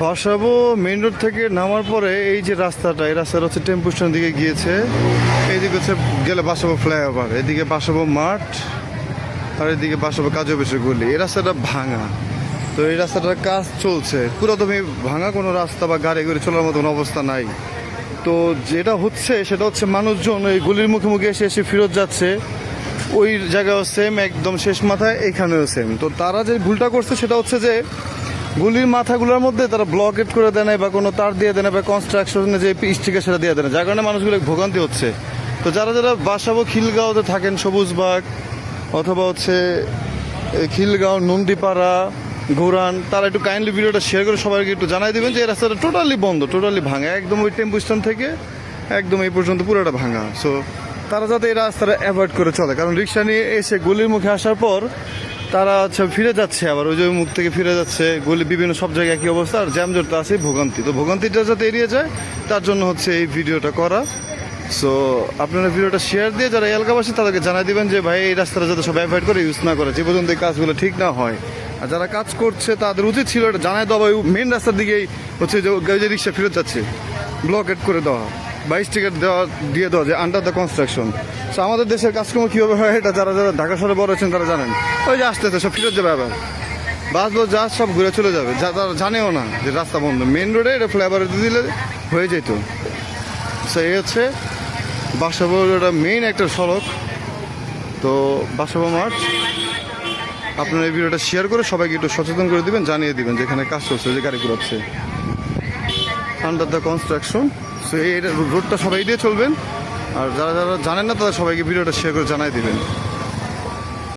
বাসাবো main road থেকে নামার পরে এই যে রাস্তাটা, এই রাস্তাটা হচ্ছে টেম্পু স্ট্যান্ড দিকে গিয়েছে। এইদিকে হচ্ছে গেলে বাসাবো ফ্লাইওভার, এদিকে বাসাবো মাঠ, আর এদিকে বাসাবো কাজু অফিসের গলি। এই রাস্তাটা ভাঙা, তো এই রাস্তাটার কাজ চলছে। পুরোদমই ভাঙা, কোনো রাস্তা বা গাড়ি গাড়ি চলার মতন অবস্থা নাই। তো যেটা হচ্ছে সেটা হচ্ছে মানুষজন এই গলির মুখে মুখে এসে এসে ফেরত যাচ্ছে। ওই জায়গাও সেম, একদম শেষ মাথায় এখানেও সেম। তো তারা যে ভুলটা করছে সেটা হচ্ছে যে গলির মাথাগুলোর মধ্যে তারা ব্লকেট করে দেয় না, বা কোনো তার দিয়ে দেয় না, বা কনস্ট্রাকশনে যে স্টিকার সেটা দিয়ে দেয় না, যার কারণে মানুষগুলো ভোগান্তি হচ্ছে। তো যারা যারা বাসাবো খিলগাঁওতে থাকেন, সবুজবাগ অথবা হচ্ছে খিলগাঁও, নন্দীপাড়া, ঘোরান, তারা একটু কাইন্ডলি ভিডিওটা শেয়ার করে সবাইকে একটু জানাই দেবেন যে এই রাস্তাটা টোটালি বন্ধ, টোটালি ভাঙা, একদম ওই টেম্পু স্ট্যান্ড থেকে একদম এই পর্যন্ত পুরোটা ভাঙা। সো তারা যাতে এই রাস্তাটা অ্যাভয়েড করে চলে, কারণ রিক্সা নিয়ে এসে গলির মুখে আসার পর তারা আচ্ছা ফিরে যাচ্ছে, আবার ওই যে মুখ থেকে ফিরে যাচ্ছে, গলি বিভিন্ন সব জায়গায় একই অবস্থা, আর জ্যামজট তো আছে, ভোগান্তি। তো ভোগান্তিটা যাতে এড়িয়ে যায় তার জন্য হচ্ছে এই ভিডিওটা করা। সো আপনারা ভিডিওটা শেয়ার দিয়ে যারা এলাকাবাসী তাদেরকে জানাই দিবেন যে ভাই এই রাস্তাটা যাতে সব অ্যাভয়েড করে ইউজ না করে, যে পর্যন্ত এই কাজগুলো ঠিক না হয়। আর যারা কাজ করছে তাদের উচিত ছিল এটা জানাই দেওয়া, ওই মেন রাস্তার দিকেই হচ্ছে যে রিক্সা ফেরত যাচ্ছে ব্লকেট করে দেওয়া বা স্টিকার দেওয়া দিয়ে দেওয়া যে আন্ডার দ্য কনস্ট্রাকশন। সো আমাদের দেশের কাজকর্ম কীভাবে হয় এটা যারা যারা ঢাকা শহরে বড় আছেন তারা জানেন। ওই যে আসতে সব ফেরত যাবে, আবার বাস বাস যা সব ঘুরে চলে যাবে, যা তারা জানেও না যে রাস্তা বন্ধ। মেন রোডে এটা ফ্লাইওভারে দিলে হয়ে যেত। সো এই হচ্ছে বাসাবো, এটা মেইন একটা সড়ক। তো বাসাবো মাঠ, আপনারা এই ভিডিওটা শেয়ার করে সবাইকে একটু সচেতন করে দিবেন, জানিয়ে দিবেন যেখানে কাজ চলছে, যে গাড়ি ঘুরাচ্ছে আন্ডার দ্য কনস্ট্রাকশন। সো এই রোডটা সবাই দিয়ে চলবেন, আর যারা যারা জানেন না তারা সবাইকে ভিডিওটা শেয়ার করে জানাই দিবেন।